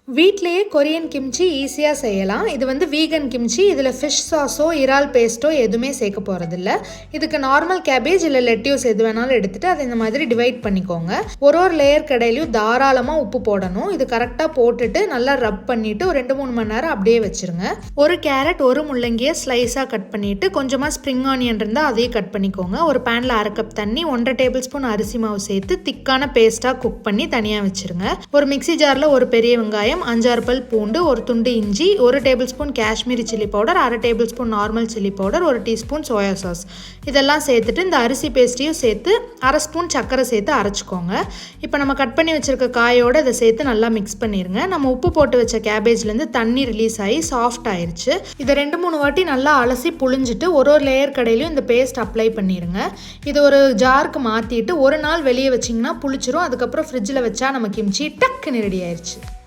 வீட்லேயே Korean kimchi ஈஸியாக செய்யலாம். இது வந்து வீகன் கிம்ச்சி. இதில் ஃபிஷ் சாஸோ இறால் பேஸ்ட்டோ எதுவுமே சேர்க்க போகிறதில்ல. இதுக்கு நார்மல் கேபேஜ் இல்லை லெட்யூஸ் எது வேணாலும் எடுத்துகிட்டு அதை இந்த மாதிரி டிவைட் பண்ணிக்கோங்க. ஒரு லேயர் கடையிலையும் தாராளமாக உப்பு போடணும். இது கரெக்டாக போட்டுட்டு நல்லா ரப் பண்ணிவிட்டு ஒரு 2-3 மணி நேரம் அப்படியே வச்சுருங்க. ஒரு கேரட் ஒரு முள்ளங்கியை ஸ்லைஸாக கட் பண்ணிவிட்டு கொஞ்சமாக ஸ்ப்ரிங் ஆனியன் இருந்தால் அதையும் கட் பண்ணிக்கோங்க. ஒரு பேனில் 1/2 கப் தண்ணி 1.5 டேபிள் ஸ்பூன் அரிசி மாவு சேர்த்து திக்கான பேஸ்ட்டாக குக் பண்ணி தனியாக வச்சுருங்க. ஒரு மிக்சி ஜாரில் ஒரு பெரிய வெங்காயம், 5-6 பல் பூண்டு, ஒரு துண்டு இஞ்சி, 1 table spoon Kashmiri chilli powder, 1/2 table spoon normal chilli powder, 1 teaspoon soya sauce இதெல்லாம் சேர்த்துட்டு இந்த அரிசி பேஸ்ட்டையும் சேர்த்து 1/2 ஸ்பூன் சர்க்கரை சேர்த்து அரைச்சிக்கோங்க. இப்போ நம்ம கட் பண்ணி வச்சிருக்க காயோடு இதை சேர்த்து நல்லா மிக்ஸ் பண்ணிடுங்க. நம்ம உப்பு போட்டு வச்ச கேபேஜ்லேருந்து தண்ணி ரிலீஸ் ஆகி சாஃப்ட் ஆயிடுச்சு. இதை 2-3 வாட்டி நல்லா அலசி புழிஞ்சிட்டு ஒரு லேயர் கடையிலையும் இந்த பேஸ்ட் அப்ளை பண்ணிடுங்க. இதை ஒரு ஜாருக்கு மாற்றிட்டு ஒரு நாள் வெளியே வச்சிங்கன்னா புளிச்சிரும். அதுக்கப்புறம் ஃப்ரிட்ஜில் வச்சா நம்ம கிம்ச்சி டக்குன்னு ரெடி ஆயிடுச்சு.